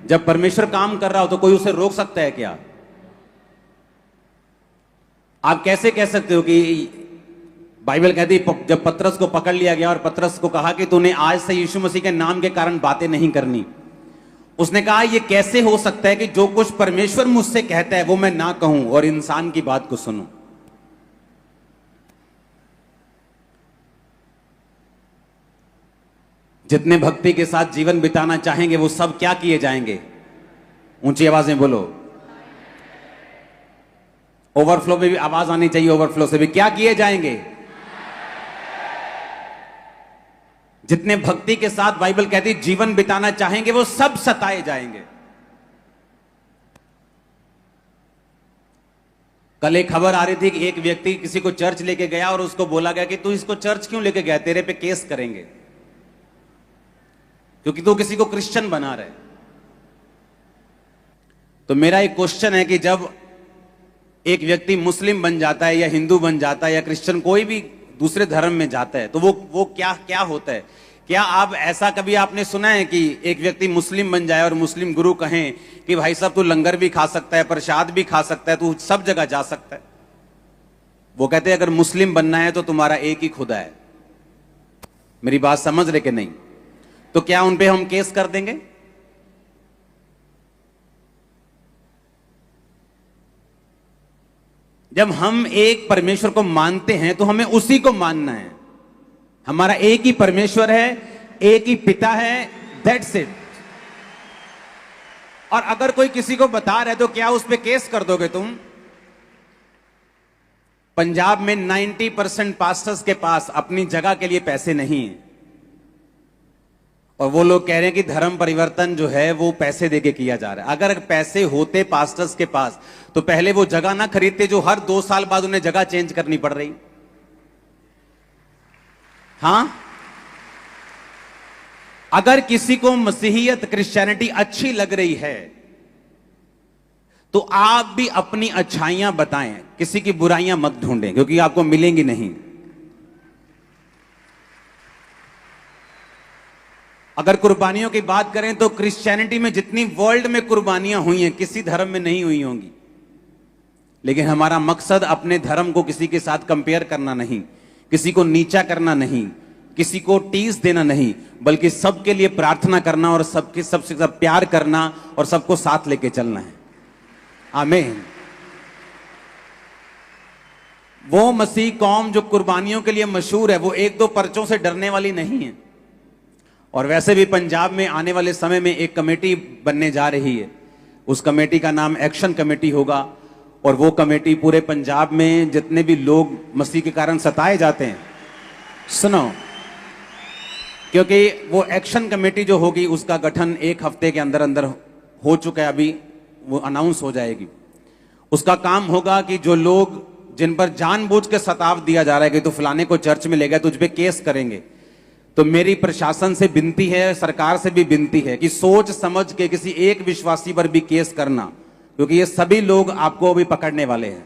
जब परमेश्वर काम कर रहा हो तो कोई उसे रोक सकता है क्या? आप कैसे कह सकते हो कि बाइबल कहती जब पतरस को पकड़ लिया गया और पतरस को कहा कि तूने आज से यीशु मसीह के नाम के कारण बातें नहीं करनी, उसने कहा यह कैसे हो सकता है कि जो कुछ परमेश्वर मुझसे कहता है वो मैं ना कहूं और इंसान की बात को सुनूं। जितने भक्ति के साथ जीवन बिताना चाहेंगे वो सब क्या किए जाएंगे? ऊंची आवाज में बोलो। ओवरफ्लो में भी आवाज आनी चाहिए, ओवरफ्लो से भी क्या किए जाएंगे? जितने भक्ति के साथ बाइबल कहती जीवन बिताना चाहेंगे वो सब सताए जाएंगे। कल एक खबर आ रही थी कि एक व्यक्ति किसी को चर्च लेके गया और उसको बोला गया कि तू इसको चर्च क्यों लेके गया, तेरे पे केस करेंगे क्योंकि तू किसी को क्रिश्चियन बना रहे। तो मेरा एक क्वेश्चन है कि जब एक व्यक्ति मुस्लिम बन जाता है या हिंदू बन जाता है या क्रिश्चियन कोई भी दूसरे धर्म में जाता है तो वो क्या होता है? क्या आप ऐसा कभी आपने सुना है कि एक व्यक्ति मुस्लिम बन जाए और मुस्लिम गुरु कहें कि भाई साहब तू लंगर भी खा सकता है, प्रसाद भी खा सकता है, तू सब जगह जा सकता है? वो कहते हैं अगर मुस्लिम बनना है तो तुम्हारा एक ही खुदा है। मेरी बात समझ रहे कि नहीं? तो क्या उन पे हम केस कर देंगे? जब हम एक परमेश्वर को मानते हैं तो हमें उसी को मानना है। हमारा एक ही परमेश्वर है, एक ही पिता है, दैट्स इट। और अगर कोई किसी को बता रहा है तो क्या उस पर केस कर दोगे तुम? पंजाब में 90% पास्टर्स के पास अपनी जगह के लिए पैसे नहीं है और वो लोग कह रहे हैं कि धर्म परिवर्तन जो है वो पैसे देके किया जा रहा है। अगर पैसे होते पास्टर्स के पास तो पहले वो जगह ना खरीदते जो हर 2 साल बाद उन्हें जगह चेंज करनी पड़ रही। हां, अगर किसी को मसीहियत क्रिश्चियनिटी अच्छी लग रही है तो आप भी अपनी अच्छाइयां बताएं, किसी की बुराइयां मत ढूंढें क्योंकि आपको मिलेंगी नहीं। अगर कुर्बानियों की बात करें तो क्रिश्चियनिटी में जितनी वर्ल्ड में कुर्बानियां हुई हैं किसी धर्म में नहीं हुई होंगी, लेकिन हमारा मकसद अपने धर्म को किसी के साथ कंपेयर करना नहीं, किसी को नीचा करना नहीं, किसी को टीस देना नहीं, बल्कि सबके लिए प्रार्थना करना और सबके सबसे सब प्यार करना और सबको साथ लेके चलना है। आमीन। वो मसीह कौम जो कुर्बानियों के लिए मशहूर है वो 1-2 पर्चों से डरने वाली नहीं है। और वैसे भी पंजाब में आने वाले समय में एक कमेटी बनने जा रही है, उस कमेटी का नाम एक्शन कमेटी होगा और वो कमेटी पूरे पंजाब में जितने भी लोग मसीह के कारण सताए जाते हैं, सुनो, क्योंकि वो एक्शन कमेटी जो होगी उसका गठन 1 हफ्ते के अंदर अंदर हो चुका है, अभी वो अनाउंस हो जाएगी। उसका काम होगा कि जो लोग जिन पर जानबूझ के सताव दिया जा रहा है कि तू फलाने को चर्च में ले गया, तुझ पे केस करेंगे। तो मेरी प्रशासन से विनती है, सरकार से भी विनती है कि सोच समझ के किसी एक विश्वासी पर भी केस करना, क्योंकि ये सभी लोग आपको अभी पकड़ने वाले हैं।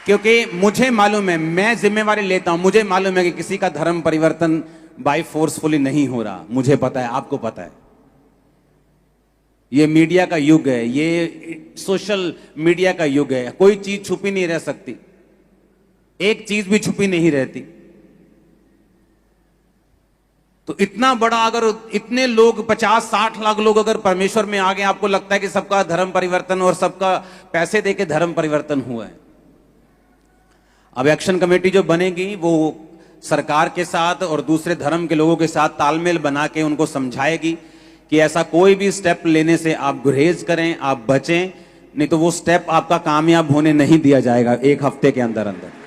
क्योंकि मुझे मालूम है, मैं जिम्मेवारी लेता हूं, मुझे मालूम है कि किसी का धर्म परिवर्तन बाय फोर्सफुली नहीं हो रहा। मुझे पता है, आपको पता है। ये मीडिया का युग है, ये सोशल मीडिया का युग है, कोई चीज छुपी नहीं रह सकती, एक चीज भी छुपी नहीं रहती। तो इतना बड़ा, अगर इतने लोग 50-60 लाख लोग अगर परमेश्वर में आ गए, आपको लगता है कि सबका धर्म परिवर्तन और सबका पैसे देके धर्म परिवर्तन हुआ है? अब एक्शन कमेटी जो बनेगी वो सरकार के साथ और दूसरे धर्म के लोगों के साथ तालमेल बना के उनको समझाएगी कि ऐसा कोई भी स्टेप लेने से आप गुरेज करें, आप बचें, नहीं तो वो स्टेप आपका कामयाब होने नहीं दिया जाएगा 1 हफ्ते के अंदर अंदर।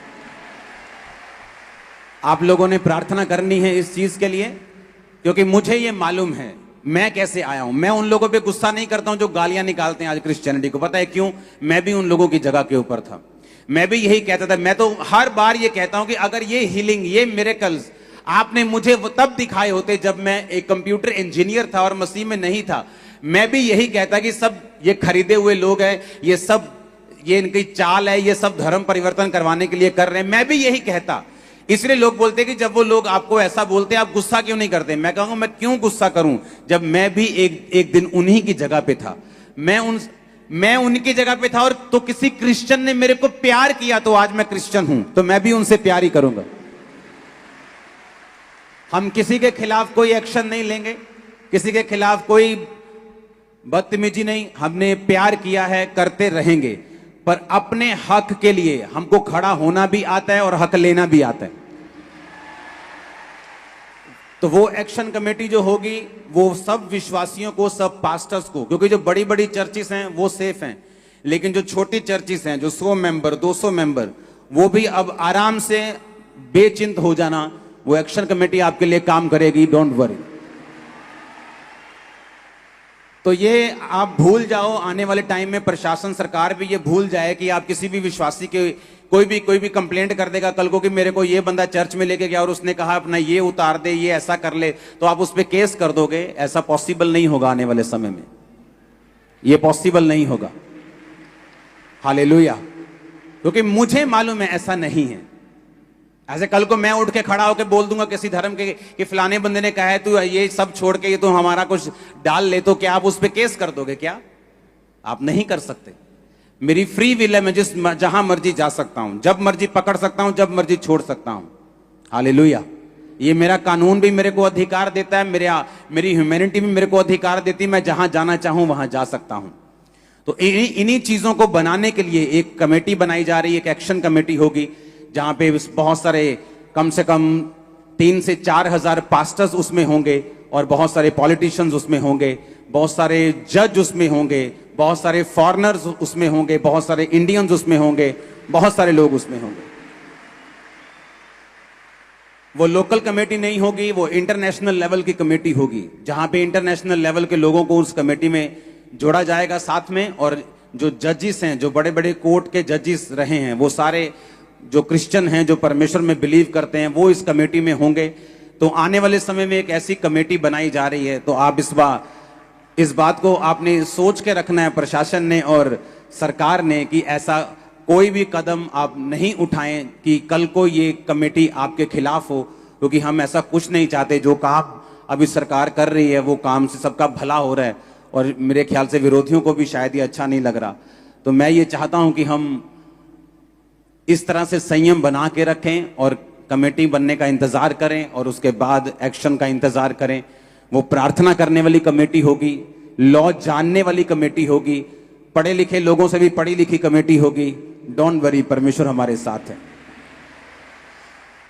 आप लोगों ने प्रार्थना करनी है इस चीज के लिए, क्योंकि मुझे ये मालूम है मैं कैसे आया हूं। मैं उन लोगों पे गुस्सा नहीं करता हूं जो गालियां निकालते हैं आज क्रिश्चियनिटी को। पता है क्यों? मैं भी उन लोगों की जगह के ऊपर था, मैं भी यही कहता था। मैं तो हर बार ये कहता हूं कि अगर ये हीलिंग, ये मिरेकल्स आपने मुझे तब दिखाए होते जब मैं एक कंप्यूटर इंजीनियर था और मसीह में नहीं था, मैं भी यही कहता कि सब ये खरीदे हुए लोग हैं, ये सब ये इनकी चाल है, ये सब धर्म परिवर्तन करवाने के लिए कर रहे हैं। मैं भी यही कहता, इसलिए लोग बोलते हैं कि जब वो लोग आपको ऐसा बोलते हैं आप गुस्सा क्यों नहीं करते। मैं कहूंगा मैं क्यों गुस्सा करूं जब मैं भी एक दिन उन्हीं की जगह पे था। मैं उनकी जगह पे था और तो किसी क्रिश्चियन ने मेरे को प्यार किया तो आज मैं क्रिश्चियन हूं, तो मैं भी उनसे प्यार ही करूंगा। हम किसी के खिलाफ कोई एक्शन नहीं लेंगे, किसी के खिलाफ कोई बदतमीजी नहीं, हमने प्यार किया है, करते रहेंगे। पर अपने हक के लिए हमको खड़ा होना भी आता है और हक लेना भी आता है। तो वो एक्शन कमेटी जो होगी वो सब विश्वासियों को, सब पास्टर्स को, क्योंकि जो बड़ी बड़ी चर्चिस हैं वो सेफ हैं, लेकिन जो छोटी चर्चिस हैं जो 100 मेंबर 200 मेंबर, वो भी अब आराम से बेचिंत हो जाना। वो एक्शन कमेटी आपके लिए काम करेगी, डोंट वरी। तो ये आप भूल जाओ, आने वाले टाइम में प्रशासन, सरकार भी ये भूल जाए कि आप किसी भी विश्वासी के कोई भी कंप्लेंट कर देगा कल को कि मेरे को ये बंदा चर्च में लेके गया और उसने कहा अपना ये उतार दे, ये ऐसा कर ले, तो आप उस पर केस कर दोगे। ऐसा पॉसिबल नहीं होगा आने वाले समय में, ये पॉसिबल नहीं होगा। हालेलुया। क्योंकि मुझे मालूम है ऐसा नहीं है। ऐसे कल को मैं उठ के खड़ा होकर बोल दूंगा किसी धर्म के कि फलाने बंदे ने कहा है तू ये सब छोड़ के ये तो हमारा कुछ डाल ले, तो क्या आप उस पर केस कर दोगे? क्या आप नहीं कर सकते। मेरी फ्री विल है, मैं जहां मर्जी जा सकता हूं, जब मर्जी पकड़ सकता हूं, जब मर्जी छोड़ सकता हूं। हालेलुया। ये मेरा कानून भी मेरे को अधिकार देता है, मेरी ह्यूमैनिटी भी मेरे को अधिकार देती है, मैं जहां जाना चाहूं वहां जा सकता हूं। तो इन्हीं चीजों को बनाने के लिए एक कमेटी बनाई जा रही है, एक एक्शन कमेटी होगी जहां पे बहुत सारे, कम से कम 3 से 4 हजार पास्टर्स उसमें होंगे और बहुत सारे पॉलिटिशियंस उसमें होंगे, बहुत सारे जज उसमें होंगे, बहुत सारे फॉरेनर्स उसमें होंगे, बहुत सारे इंडियंस उसमें होंगे, बहुत सारे लोग उसमें होंगे। वो लोकल कमेटी नहीं होगी, वो इंटरनेशनल लेवल की कमेटी होगी, जहां पे इंटरनेशनल लेवल के लोगों को उस कमेटी में जोड़ा जाएगा साथ में। और जो जजिस हैं, जो बड़े बड़े कोर्ट के जजिस रहे हैं, वो सारे जो क्रिश्चियन हैं, जो परमेश्वर में बिलीव करते हैं, वो इस कमेटी में होंगे। तो आने वाले समय में एक ऐसी कमेटी बनाई जा रही है। तो आप इस बात को आपने सोच के रखना है, प्रशासन ने और सरकार ने, कि ऐसा कोई भी कदम आप नहीं उठाएं कि कल को ये कमेटी आपके खिलाफ हो, क्योंकि हम ऐसा कुछ नहीं चाहते। जो काम अभी सरकार कर रही है वो काम से सबका भला हो रहा है और मेरे ख्याल से विरोधियों को भी शायद ये अच्छा नहीं लग रहा। तो मैं ये चाहता हूं कि हम इस तरह से संयम बना के रखें और कमेटी बनने का इंतजार करें और उसके बाद एक्शन का इंतजार करें। वो प्रार्थना करने वाली कमेटी होगी, लॉ जानने वाली कमेटी होगी, पढ़े लिखे लोगों से भी पढ़ी लिखी कमेटी होगी। डोंट वरी, परमेश्वर हमारे साथ है।